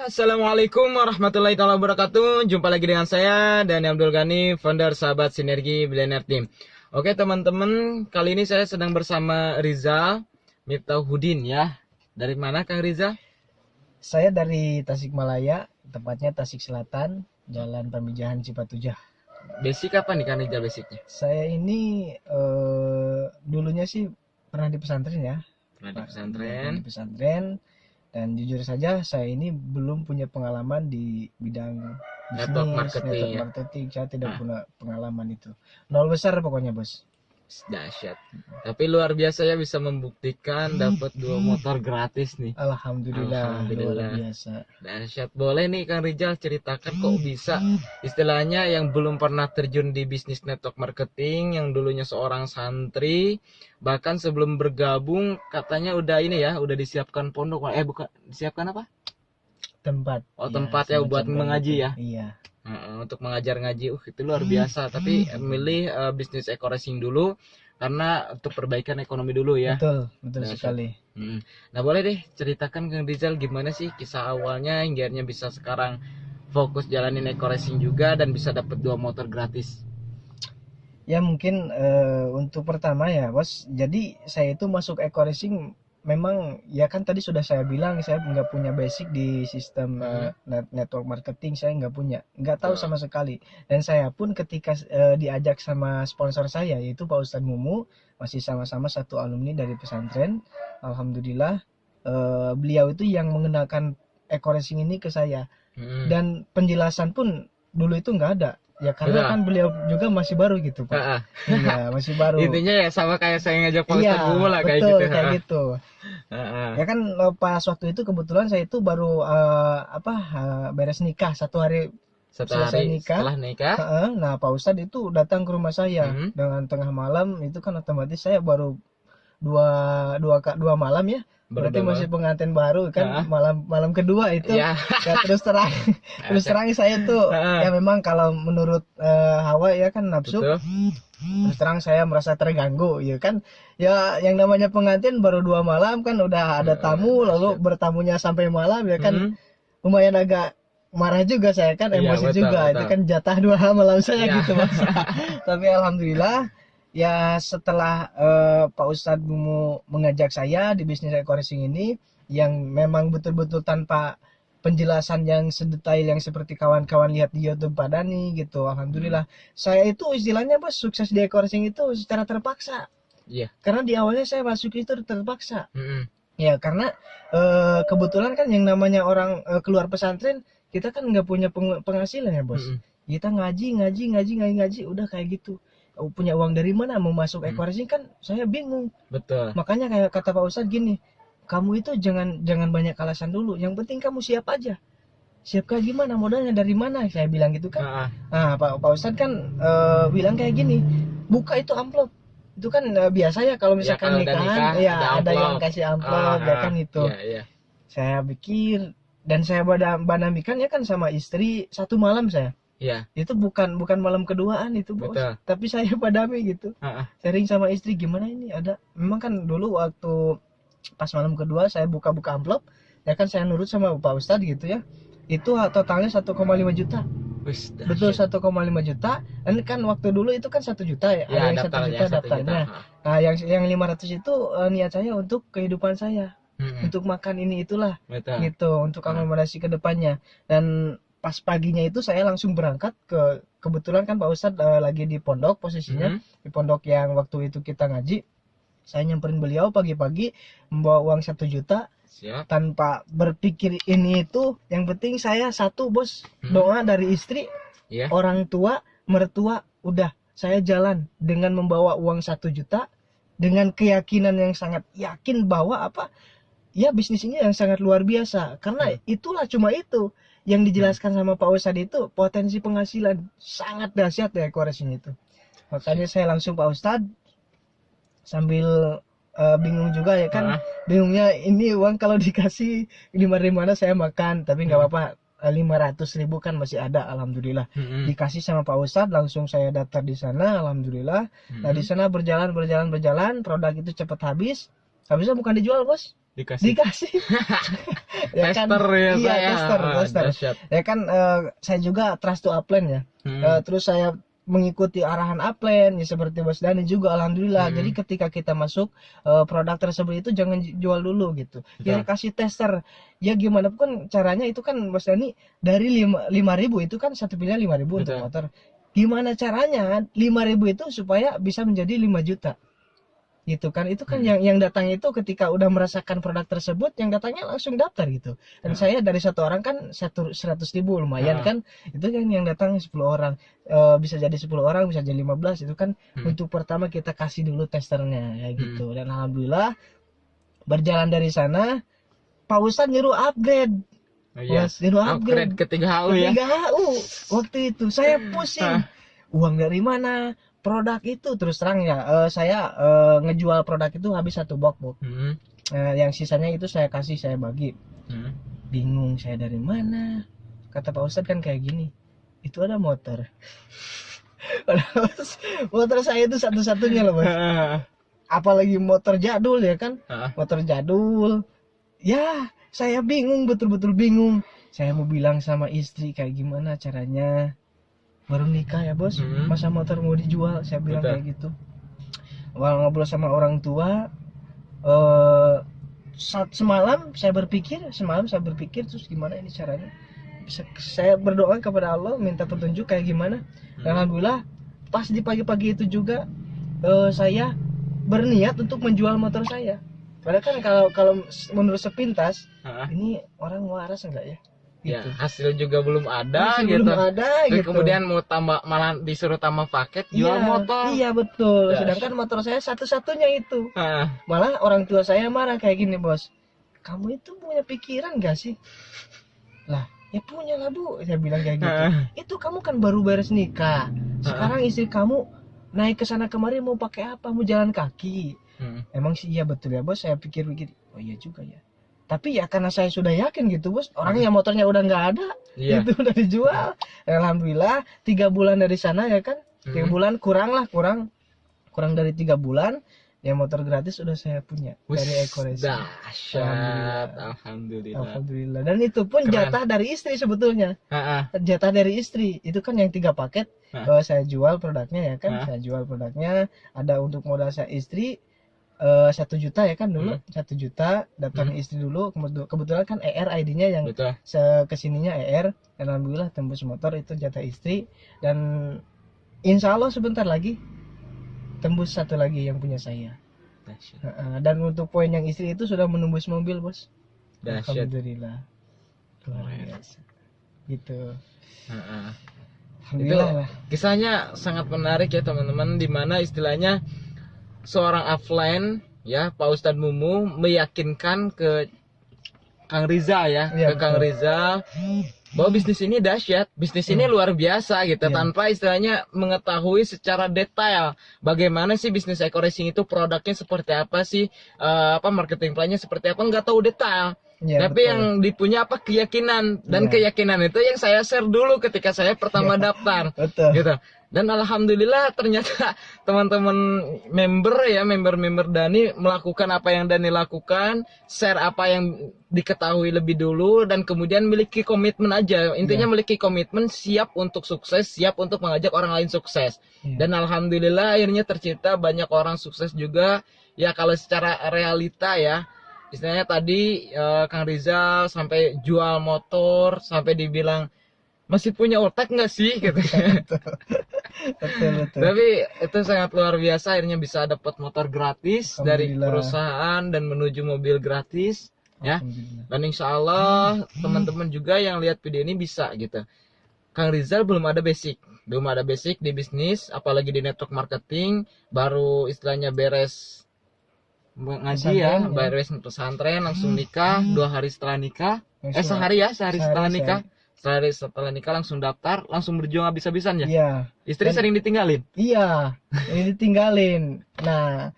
Assalamualaikum warahmatullahi wabarakatuh. Jumpa lagi dengan saya Dani Abdul Ghani, founder Sahabat Sinergi Billionaire Team. Oke teman-teman, kali ini saya sedang bersama Rizal Miftahudin ya. Dari mana Kang Rizal? Saya dari Tasikmalaya, tepatnya Tasik Selatan, Jalan Pamijahan Cipatujah. Basic apa nih Kang Rizal basicnya? Saya ini dulunya sih pernah di pesantren ya. Pernah di Pernah pesantren. di pesantren. Dan jujur saja saya ini belum punya pengalaman di bidang Network bisnis, marketing network ya? marketing. Saya tidak Ah. punya pengalaman itu. Nol besar pokoknya bos. Dahsyat. Tapi luar biasa ya bisa membuktikan dapat 2 motor gratis nih. Alhamdulillah, luar Alhamdulillah. biasa. Dahsyat. Boleh nih Kang Rizal ceritakan kok bisa istilahnya yang belum pernah terjun di bisnis network marketing, yang dulunya seorang santri, bahkan sebelum bergabung katanya udah ini ya, udah disiapkan pondok. Bukan disiapkan apa? Tempat. Oh, tempat ya buat semacam mengaji gitu. ya. Iya. Untuk mengajar ngaji, itu luar biasa. Tapi milih bisnis eco racing dulu karena untuk perbaikan ekonomi dulu ya. Betul Dahsyat. sekali. Nah boleh deh ceritakan Kang Rizal gimana sih kisah awalnya hingga akhirnya bisa sekarang fokus jalanin eco racing juga dan bisa dapat 2 motor gratis. Ya mungkin untuk pertama ya bos, jadi saya itu masuk eco racing memang ya kan tadi sudah saya bilang saya nggak punya basic di sistem network marketing, saya nggak tahu sama sekali. Dan saya pun ketika diajak sama sponsor saya yaitu Pak Ustadz Mumu, masih sama-sama satu alumni dari pesantren. Alhamdulillah beliau itu yang mengenalkan eco racing ini ke saya. Dan penjelasan pun dulu itu nggak ada. Ya karena kan beliau juga masih baru gitu Pak. Iya masih baru. Intinya ya sama kayak saya ngajak Pak Iya Ustadz Mumu lah kayak betul gitu. kayak gitu. Ya kan pas waktu itu kebetulan saya itu baru beres nikah satu hari selesai nikah. Setelah nikah. Nah Pak Ustadz itu datang ke rumah saya dengan tengah malam, itu kan otomatis saya baru dua malam ya. Berarti masih pengantin baru kan, malam kedua itu. Ya terus terang saya tuh ya memang kalau menurut Hawa ya kan nafsu. Terus terang saya merasa terganggu ya kan. Ya yang namanya pengantin baru 2 malam kan udah ada tamu, lalu bertamunya sampai malam ya kan. Lumayan agak marah juga saya kan, emosi juga. Itu kan jatah 2 malam saya gitu Mas. Tapi alhamdulillah ya setelah Pak Ustadz Mumu mengajak saya di bisnis eco racing ini yang memang betul-betul tanpa penjelasan yang sedetail yang seperti kawan-kawan lihat di YouTube Pak Dani gitu. Alhamdulillah saya itu istilahnya bos sukses di eco racing itu secara terpaksa. Iya. Karena di awalnya saya masuk itu terpaksa. Ya karena kebetulan kan yang namanya orang keluar pesantren kita kan nggak punya penghasilan ya bos. Kita ngaji udah kayak gitu. Punya uang dari mana mau masuk eco racing kan saya bingung. Betul. Makanya kayak kata Pak Ustadz gini, kamu itu jangan banyak alasan dulu, yang penting kamu siap aja. Siap kayak gimana, modalnya dari mana, saya bilang gitu kan. Nah Pak Ustadz kan bilang kayak gini, buka itu amplop. Itu kan biasa ya kalau misalkan ya, nikahan ya ada yang kasih amplop ya kan itu. Saya pikir dan saya banamikan ya kan sama istri satu malam saya. Iya. Itu bukan malam keduaan itu bos. Betul. Tapi saya padami gitu. Sharing sama istri gimana ini ada. Memang kan dulu waktu pas malam kedua saya buka amplop, ya kan saya nurut sama Pak Ustadz gitu ya. Itu totalnya 1,5 juta. Betul 1,5 juta. Dan kan waktu dulu itu kan 1 juta ya. Ada yang 1 juta daftarnya. Nah yang 500 itu niat saya untuk kehidupan saya. Untuk makan ini itulah. Betul. Gitu untuk akomodasi ke depannya. Dan pas paginya itu saya langsung berangkat kebetulan kan Pak Ustadz lagi di pondok posisinya, di pondok yang waktu itu kita ngaji. Saya nyamperin beliau pagi-pagi membawa uang 1 juta. Siap. Tanpa berpikir ini itu, yang penting saya satu bos, doa dari istri, orang tua, mertua, udah saya jalan dengan membawa uang 1 juta dengan keyakinan yang sangat yakin bahwa ya bisnis ini yang sangat luar biasa karena itulah cuma itu yang dijelaskan sama Pak Ustadz itu potensi penghasilan sangat dahsyat ya eco racing itu. Makanya saya langsung Pak Ustadz sambil bingung juga ya kan. Bingungnya ini uang kalau dikasih di mana saya makan, tapi nggak apa-apa 500.000 kan masih ada alhamdulillah. Dikasih sama Pak Ustadz langsung saya daftar di sana alhamdulillah. Nah di sana berjalan produk itu cepat habisnya bukan dijual bos. dikasih. Ya kan? Tester ya, iya, saya. tester. Ya kan saya juga trust to upline ya. Terus saya mengikuti arahan upline ya, seperti Bos Dani juga alhamdulillah. Jadi ketika kita masuk produk tersebut itu jangan jual dulu gitu. Ya kasih tester. Ya gimana pun caranya itu kan Bos Dani dari 5.000 itu kan satu pilihan 5.000 untuk motor. Gimana caranya 5.000 itu supaya bisa menjadi 5 juta. Gitu kan, itu kan yang datang itu ketika udah merasakan produk tersebut, yang datangnya langsung daftar gitu. Dan saya dari satu orang kan 100.000 lumayan kan, itu kan yang datang 10 orang, bisa jadi 10 orang, bisa jadi 15, itu kan untuk pertama kita kasih dulu testernya ya gitu. Dan alhamdulillah berjalan dari sana Pak Ustadz nyuruh upgrade. Nyuruh upgrade ke 3HU ya. 3HU waktu itu saya pusing, uang dari mana, produk itu terus terang ya, saya ngejual produk itu habis 1 box. Yang sisanya itu saya kasih, saya bagi. Bingung saya dari mana. Kata Pak Ustadz kan kayak gini, itu ada motor. Motor saya itu satu-satunya loh Bos. Apalagi motor jadul ya kan, motor jadul. Ya saya bingung, betul-betul bingung. Saya mau bilang sama istri kayak gimana caranya, baru nikah ya Bos, masa motor mau dijual, saya bilang kayak gitu. Ngobrol sama orang tua, semalam saya berpikir terus gimana ini caranya. Saya berdoa kepada Allah minta petunjuk kayak gimana. Alhamdulillah pas di pagi-pagi itu juga saya berniat untuk menjual motor saya. Padahal kan kalau menurut sepintas ini orang waras enggak ya? Ya, gitu. hasil juga belum ada gitu. Gitu. Kemudian mau tambah, malah disuruh tambah paket jual motor. Iya betul. Sedangkan motor saya satu-satunya itu. Malah orang tua saya marah kayak gini Bos. Kamu itu punya pikiran gak sih? Lah, ya punya lah Bu. Saya bilang kayak gitu. Itu kamu kan baru beres nikah. Sekarang istri kamu naik ke sana kemari mau pakai apa? Mau jalan kaki. Emang sih iya betul ya Bos. Saya pikir-pikir, oh iya juga ya. Tapi ya karena saya sudah yakin gitu Bos, orangnya motornya udah nggak ada, itu udah dijual. Alhamdulillah 3 bulan dari sana ya kan, 3 bulan kurang dari 3 bulan, ya motor gratis udah saya punya dari Eco Racing. Dahsyat, alhamdulillah. Dan itu pun jatah dari istri sebetulnya, jatah dari istri itu kan yang 3 paket, saya jual produknya ya kan, saya jual produknya, ada untuk modal saya istri. 1 juta ya kan dulu, 1 juta daftarnya istri dulu, kebetulan kan ER ID-nya yang kesininya ER, dan alhamdulillah tembus motor itu jatah istri, dan insya Allah sebentar lagi tembus 1 lagi yang punya saya. Dan untuk poin yang istri itu sudah menembus mobil Bos. Alhamdulillah, luar biasa gitu. Alhamdulillah lah. Kisahnya sangat menarik ya teman-teman, dimana istilahnya seorang offline ya, Pak Ustadz Mumu meyakinkan ke Kang Rizal ya, Kang Rizal bahwa bisnis ini dahsyat, bisnis ini luar biasa gitu, tanpa istilahnya mengetahui secara detail bagaimana sih bisnis Eco Racing itu, produknya seperti apa sih, marketing plan-nya seperti apa, nggak tahu detail. Tapi betul. Yang dipunya apa, keyakinan, dan keyakinan itu yang saya share dulu ketika saya pertama daftar. Gitu. Dan alhamdulillah ternyata teman-teman member Dani melakukan apa yang Dani lakukan, share apa yang diketahui lebih dulu, dan kemudian miliki komitmen aja. Intinya miliki komitmen, siap untuk sukses, siap untuk mengajak orang lain sukses. Dan alhamdulillah akhirnya tercipta banyak orang sukses juga. Ya kalau secara realita ya, istilahnya tadi Kang Rizal sampai jual motor, sampai dibilang masih punya otak nggak sih gitu. Betul. Tapi itu sangat luar biasa, akhirnya bisa dapat motor gratis dari perusahaan dan menuju mobil gratis ya. Dan insya Allah teman-teman juga yang lihat video ini bisa gitu. Kang Rizal belum ada basic di bisnis, apalagi di network marketing, baru istilahnya beres ngaji ya, beres pesantren, langsung nikah, 2 hari setelah nikah, sehari setelah nikah. Setelah nikah langsung daftar, langsung berjuang habis-habisan ya? Iya. Istri sering ditinggalin? Iya, ini ditinggalin. Nah,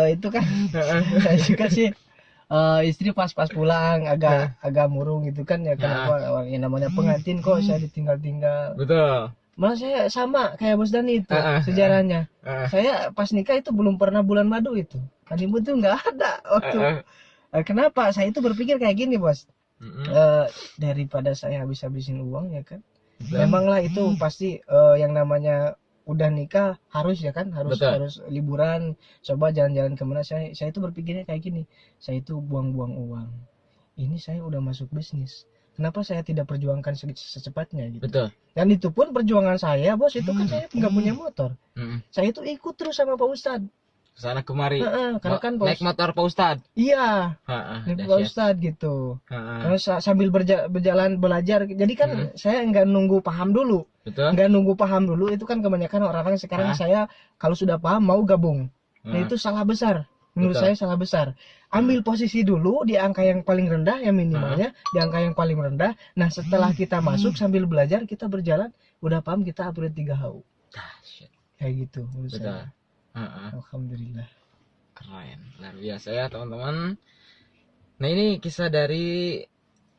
itu kan saya juga sih, istri pas pulang agak murung gitu kan ya, kenapa yang namanya pengantin kok saya ditinggal-tinggal. Betul. Malah saya sama kayak Bos Dani itu sejarahnya. Saya pas nikah itu belum pernah bulan madu itu. Honeymoon tuh nggak ada waktu. Kenapa saya itu berpikir kayak gini bos? Daripada saya habis-habisin uang ya kan, memanglah itu pasti yang namanya udah nikah harus ya kan, harus liburan, coba jalan-jalan kemana. Saya itu berpikirnya kayak gini, saya itu buang-buang uang, ini saya udah masuk bisnis, kenapa saya tidak perjuangkan secepatnya gitu. Betul. Dan itu pun perjuangan saya bos, itu kan saya nggak punya motor, saya itu ikut terus sama Pak Ustadz sana kemari. Karena kan naik motor Pak Ustadz. Iya, naik Pak Ustadz gitu. Terus sambil berjalan belajar. Jadi kan saya nggak nunggu paham dulu. Betul. Nggak nunggu paham dulu, itu kan kebanyakan orang-orang sekarang saya kalau sudah paham mau gabung. Nah itu salah besar. Menurut saya salah besar. Ambil posisi dulu di angka yang paling rendah, ya minimalnya di angka yang paling rendah. Nah setelah kita masuk sambil belajar, kita berjalan, udah paham, kita upgrade 3 HU. Kayak gitu menurut saya. Alhamdulillah. Keren, luar biasa ya teman-teman. Nah ini kisah dari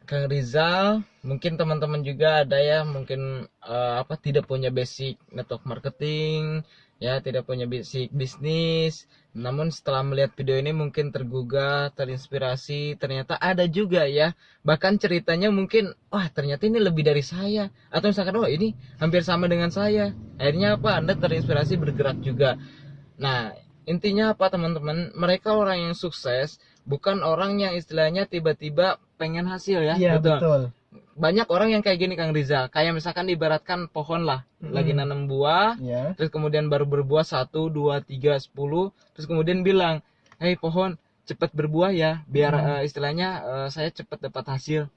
Kang Rizal. Mungkin teman-teman juga ada ya, mungkin tidak punya basic network marketing, ya tidak punya basic bisnis. Namun setelah melihat video ini mungkin tergugah, terinspirasi. Ternyata ada juga ya, bahkan ceritanya mungkin wah ternyata ini lebih dari saya, atau misalkan wah ini hampir sama dengan saya. Akhirnya apa, Anda terinspirasi bergerak juga. Nah, intinya apa teman-teman? Mereka orang yang sukses, bukan orang yang istilahnya tiba-tiba pengen hasil ya. Iya, betul. Banyak orang yang kayak gini Kang Rizal. Kayak misalkan diibaratkan pohon lah, lagi nanam buah, terus kemudian baru berbuah 1, 2, 3, 10, terus kemudian bilang, "Hei pohon, cepat berbuah ya, biar istilahnya saya cepat dapat hasil."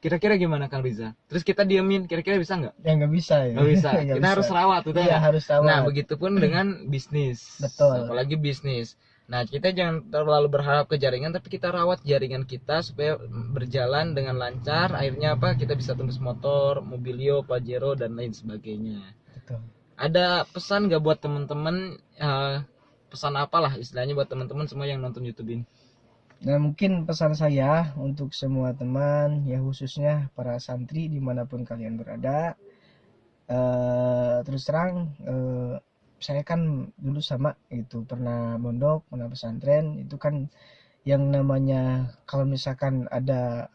Kira-kira gimana Kang Rizal? Terus kita diemin, kira-kira bisa nggak? Ya nggak bisa ya. Nggak bisa. Kita harus rawat, betul. Iya, harus rawat. Nah, begitupun dengan bisnis. Betul. Apalagi bisnis. Nah, kita jangan terlalu berharap ke jaringan, tapi kita rawat jaringan kita supaya berjalan dengan lancar. Akhirnya apa? Kita bisa tembus motor, mobilio, Pajero, dan lain sebagainya. Betul. Ada pesan nggak buat teman-teman? Pesan apalah istilahnya buat teman-teman semua yang nonton YouTube ini? Nah mungkin pesan saya untuk semua teman, ya khususnya para santri dimanapun kalian berada, terus terang saya kan dulu sama gitu, pernah mondok, pernah pesantren. Itu kan yang namanya kalau misalkan ada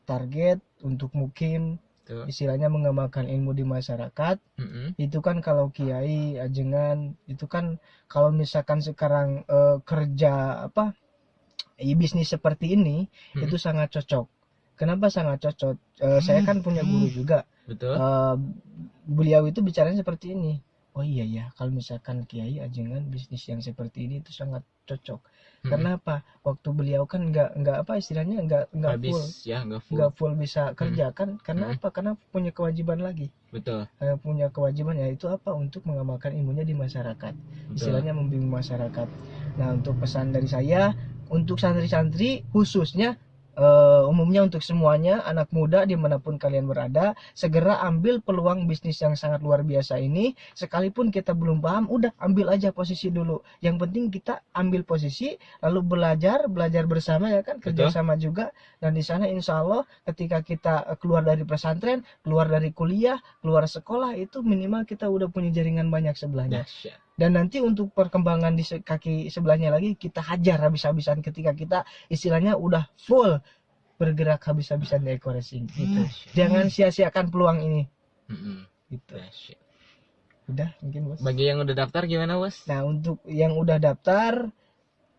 target untuk mukim, istilahnya mengembangkan ilmu di masyarakat, itu kan kalau kiai ajengan itu kan kalau misalkan sekarang kerja bisnis seperti ini itu sangat cocok. Kenapa sangat cocok? Saya kan punya guru juga. Betul. Beliau itu bicaranya seperti ini. Oh iya ya, kalau misalkan kiai ajengan bisnis yang seperti ini itu sangat cocok. Kenapa? Waktu beliau kan nggak istilahnya nggak full ya, nggak full bisa kerja kan? Karena apa? Karena punya kewajiban lagi. Betul. Punya kewajiban, yaitu apa? Untuk mengamalkan ilmunya di masyarakat. Istilahnya membimbing masyarakat. Nah untuk pesan dari saya untuk santri-santri khususnya, umumnya untuk semuanya anak muda dimanapun kalian berada, segera ambil peluang bisnis yang sangat luar biasa ini. Sekalipun kita belum paham, udah ambil aja posisi dulu. Yang penting kita ambil posisi, lalu belajar bersama ya kan, kerjasama juga. Dan di sana insya Allah ketika kita keluar dari pesantren, keluar dari kuliah, keluar sekolah, itu minimal kita udah punya jaringan banyak sebelahnya. Dan nanti untuk perkembangan di kaki sebelahnya lagi kita hajar habis-habisan ketika kita istilahnya udah full bergerak habis-habisan di ekor racing gitu. Jangan sia-siakan peluang ini. Gitu. Udah mungkin bos. Bagi yang udah daftar gimana bos? Nah untuk yang udah daftar,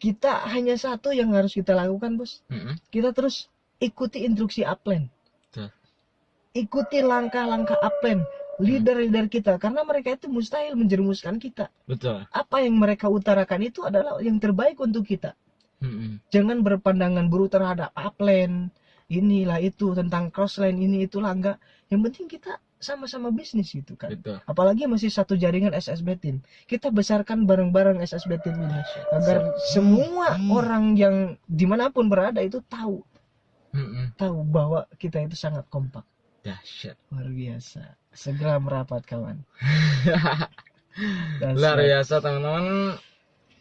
kita hanya satu yang harus kita lakukan bos. Kita terus ikuti instruksi upline. Ikuti langkah-langkah upline, leader-leader kita, karena mereka itu mustahil menjerumuskan kita. Betul. Apa yang mereka utarakan itu adalah yang terbaik untuk kita. Jangan berpandangan buruk terhadap upline, inilah itu, tentang crossline ini itulah, enggak. Yang penting kita sama-sama bisnis gitu kan. Betul. Apalagi masih satu jaringan SSB Team. Kita besarkan bareng-bareng SSB Team ini agar semua orang yang dimanapun berada itu tahu bahwa kita itu sangat kompak. Dahsyat. Luar biasa. Segera merapat kawan. Luar biasa teman-teman.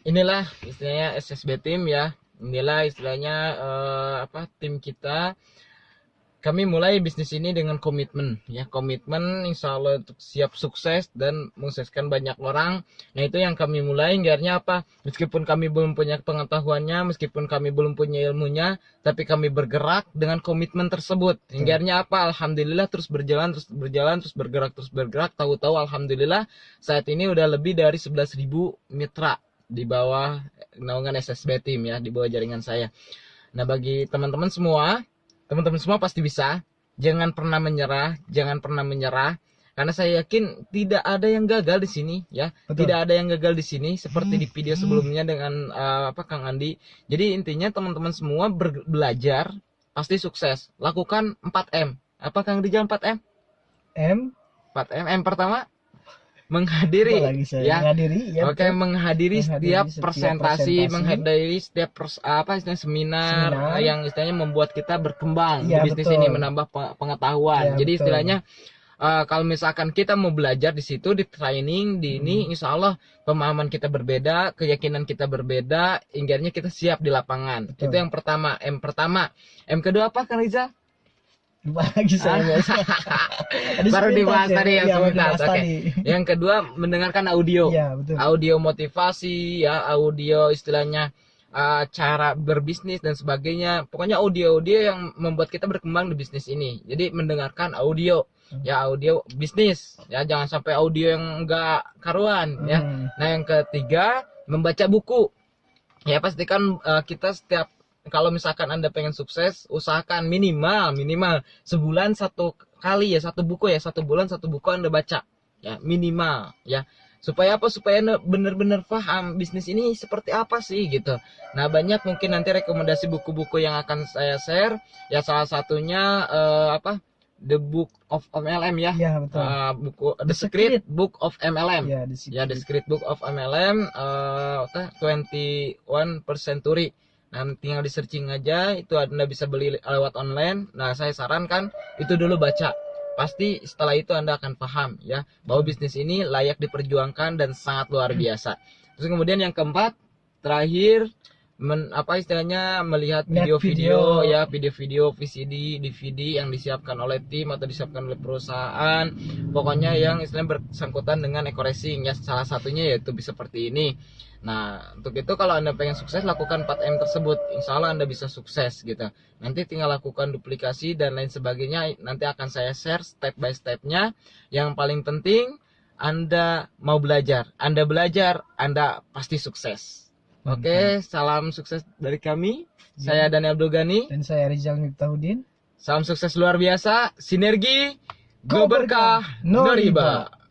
Inilah istilahnya SSB Team ya. Inilah istilahnya tim kita. kami mulai bisnis ini dengan komitmen, ya komitmen insya Allah untuk siap sukses dan mensukseskan banyak orang. Nah itu yang kami mulai, akhirnya apa? Meskipun kami belum punya pengetahuannya, meskipun kami belum punya ilmunya, tapi kami bergerak dengan komitmen tersebut. Akhirnya apa? Alhamdulillah terus berjalan, terus bergerak. Tahu-tahu alhamdulillah saat ini udah lebih dari 11.000 mitra di bawah naungan SSB Team, ya, di bawah jaringan saya. Nah bagi teman-teman semua pasti bisa. Jangan pernah menyerah, karena saya yakin tidak ada yang gagal di sini, ya. Betul. Tidak ada yang gagal di sini seperti di video sebelumnya dengan Kang Andi. Jadi intinya teman-teman semua belajar pasti sukses. Lakukan 4M. Apa Kang Rijal 4M? 4M. M pertama menghadiri, ya. Oke, menghadiri setiap presentasi, menghadiri setiap seminar yang istilahnya membuat kita berkembang di bisnis ini, menambah pengetahuan. Jadi istilahnya kalau misalkan kita mau belajar di situ, di training, di ini, insya Allah pemahaman kita berbeda, keyakinan kita berbeda, hinggarnya kita siap di lapangan. Itu yang pertama, M pertama. M kedua apa Kang Rizal? Lagi saya baru dibahas tadi yang sebentar. Yang kedua mendengarkan audio, audio motivasi, ya, audio istilahnya cara berbisnis dan sebagainya. Pokoknya audio-audio yang membuat kita berkembang di bisnis ini. Jadi mendengarkan audio, ya, audio bisnis, ya, jangan sampai audio yang enggak karuan, ya. Nah yang ketiga membaca buku, ya, pastikan kita setiap kalau misalkan Anda pengen sukses, usahakan minimal sebulan satu kali, ya, satu buku Anda baca, ya, minimal, ya. Supaya apa? Supaya Anda benar-benar paham bisnis ini seperti apa sih, gitu. Nah, banyak mungkin nanti rekomendasi buku-buku yang akan saya share, ya, salah satunya The Book of MLM, ya. Ya, betul. Buku The Secret Book of MLM. Ya, The Secret Book of MLM 21st Century. Nah, tinggal di searching aja, itu Anda bisa beli lewat online. Nah, saya sarankan itu dulu baca. Pasti setelah itu Anda akan paham, ya, bahwa bisnis ini layak diperjuangkan dan sangat luar biasa. Terus kemudian yang keempat, terakhir, melihat video-video, ya, video-video VCD, DVD yang disiapkan oleh tim atau disiapkan oleh perusahaan. Pokoknya yang istilahnya bersangkutan dengan eco racing, ya, salah satunya yaitu seperti ini. Nah, untuk itu kalau Anda pengen sukses, lakukan 4M tersebut. Insya Allah Anda bisa sukses, gitu. Nanti tinggal lakukan duplikasi dan lain sebagainya. Nanti akan saya share step by stepnya. Yang paling penting, Anda mau belajar. Anda belajar, Anda pasti sukses. Oke, salam sukses dari kami. Saya Daniel Abdul Ghani. Dan saya Rizal Miftahudin. Salam sukses luar biasa. Sinergi, go berkah, no riba.